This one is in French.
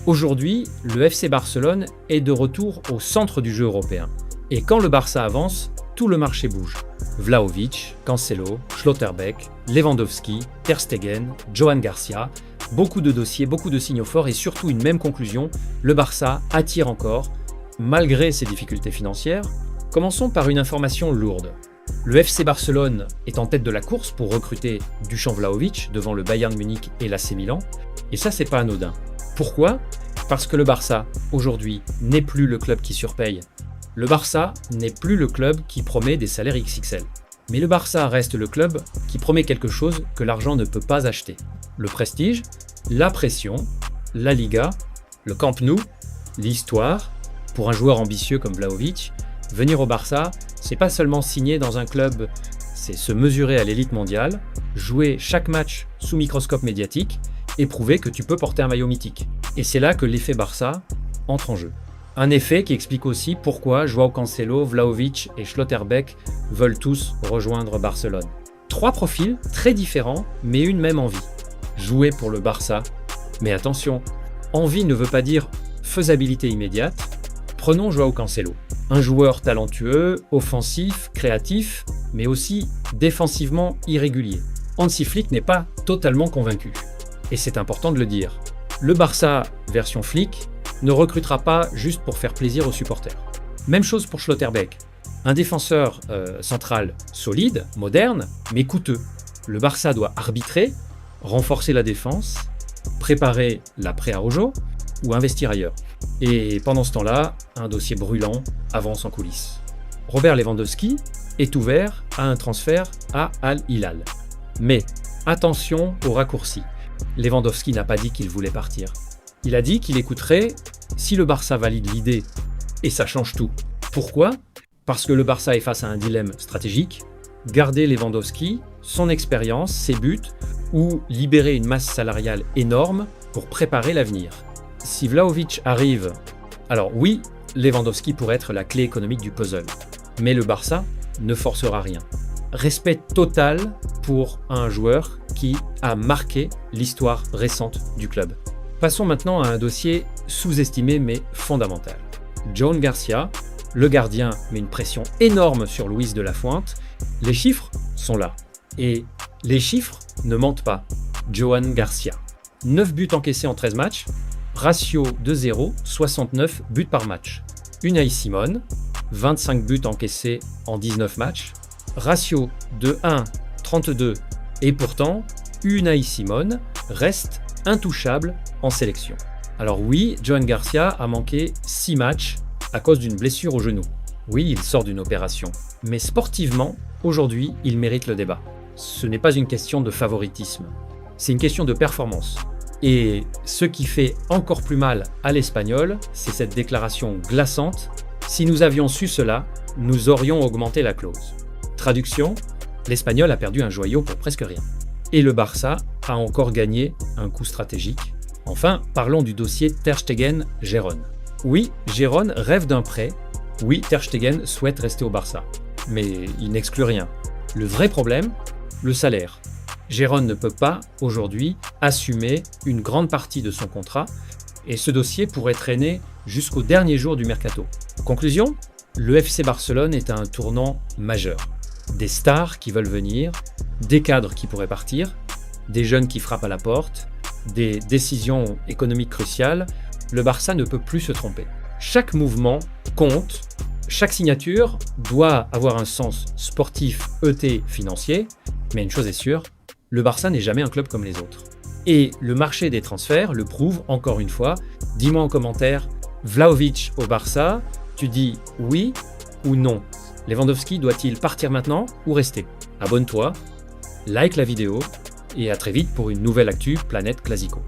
Aujourd'hui, le FC Barcelone est de retour au centre du jeu européen. Et quand le Barça avance, tout le marché bouge. Vlahovic, Cancelo, Schlotterbeck, Lewandowski, Ter Stegen, Johan Garcia, beaucoup de dossiers, beaucoup de signaux forts et surtout une même conclusion, le Barça attire encore, malgré ses difficultés financières. Commençons par une information lourde. Le FC Barcelone est en tête de la course pour recruter Dusan Vlahovic devant le Bayern Munich et l'AC Milan, et ça c'est pas anodin. Pourquoi ? Parce que le Barça, aujourd'hui, n'est plus le club qui surpaye. Le Barça n'est plus le club qui promet des salaires XXL. Mais le Barça reste le club qui promet quelque chose que l'argent ne peut pas acheter. Le prestige, la pression, la Liga, le Camp Nou, l'histoire. Pour un joueur ambitieux comme Vlahovic, venir au Barça, c'est pas seulement signer dans un club, c'est se mesurer à l'élite mondiale, jouer chaque match sous microscope médiatique et prouver que tu peux porter un maillot mythique. Et c'est là que l'effet Barça entre en jeu. Un effet qui explique aussi pourquoi Joao Cancelo, Vlahovic et Schlotterbeck veulent tous rejoindre Barcelone. 3 profils très différents, mais une même envie. Jouer pour le Barça. Mais attention, envie ne veut pas dire faisabilité immédiate. Prenons Joao Cancelo. Un joueur talentueux, offensif, créatif, mais aussi défensivement irrégulier. Hansi Flick n'est pas totalement convaincu. Et c'est important de le dire. Le Barça, version Flick, ne recrutera pas juste pour faire plaisir aux supporters. Même chose pour Schlotterbeck. Un défenseur central solide, moderne, mais coûteux. Le Barça doit arbitrer, renforcer la défense, préparer l'après Araujo ou investir ailleurs. Et pendant ce temps-là, un dossier brûlant avance en coulisses. Robert Lewandowski est ouvert à un transfert à Al Hilal. Mais attention aux raccourcis. Lewandowski n'a pas dit qu'il voulait partir. Il a dit qu'il écouterait si le Barça valide l'idée, et ça change tout. Pourquoi ? Parce que le Barça est face à un dilemme stratégique, garder Lewandowski, son expérience, ses buts, ou libérer une masse salariale énorme pour préparer l'avenir. Si Vlahovic arrive, alors oui, Lewandowski pourrait être la clé économique du puzzle, mais le Barça ne forcera rien. Respect total pour un joueur qui a marqué l'histoire récente du club. Passons maintenant à un dossier sous-estimé mais fondamental. Johan Garcia, le gardien met une pression énorme sur Luis de la Fuente. Les chiffres sont là. Et les chiffres ne mentent pas. Johan Garcia. 9 buts encaissés en 13 matchs, ratio 2-0, 69 buts par match. Unai Simon, 25 buts encaissés en 19 matchs, ratio de 1, 32. Et pourtant, Unai Simon reste intouchable en sélection. Alors oui, Johan Garcia a manqué 6 matchs à cause d'une blessure au genou. Oui, il sort d'une opération. Mais sportivement, aujourd'hui, il mérite le débat. Ce n'est pas une question de favoritisme, c'est une question de performance. Et ce qui fait encore plus mal à l'Espagnol, c'est cette déclaration glaçante. Si nous avions su cela, nous aurions augmenté la clause. Traduction, l'Espagnol a perdu un joyau pour presque rien. Et le Barça a encore gagné un coup stratégique. Enfin, parlons du dossier Ter Stegen-Gérone. Oui, Gérone rêve d'un prêt. Oui, Ter Stegen souhaite rester au Barça. Mais il n'exclut rien. Le vrai problème, le salaire. Gérone ne peut pas, aujourd'hui, assumer une grande partie de son contrat et ce dossier pourrait traîner jusqu'au dernier jour du mercato. Conclusion, le FC Barcelone est à un tournant majeur. Des stars qui veulent venir, des cadres qui pourraient partir, des jeunes qui frappent à la porte, des décisions économiques cruciales, le Barça ne peut plus se tromper. Chaque mouvement compte, chaque signature doit avoir un sens sportif, financier, mais une chose est sûre, le Barça n'est jamais un club comme les autres. Et le marché des transferts le prouve encore une fois. Dis-moi en commentaire, Vlahovic au Barça, tu dis oui ou non. Lewandowski doit-il partir maintenant ou rester ? Abonne-toi, like la vidéo et à très vite pour une nouvelle actu Planète Classico.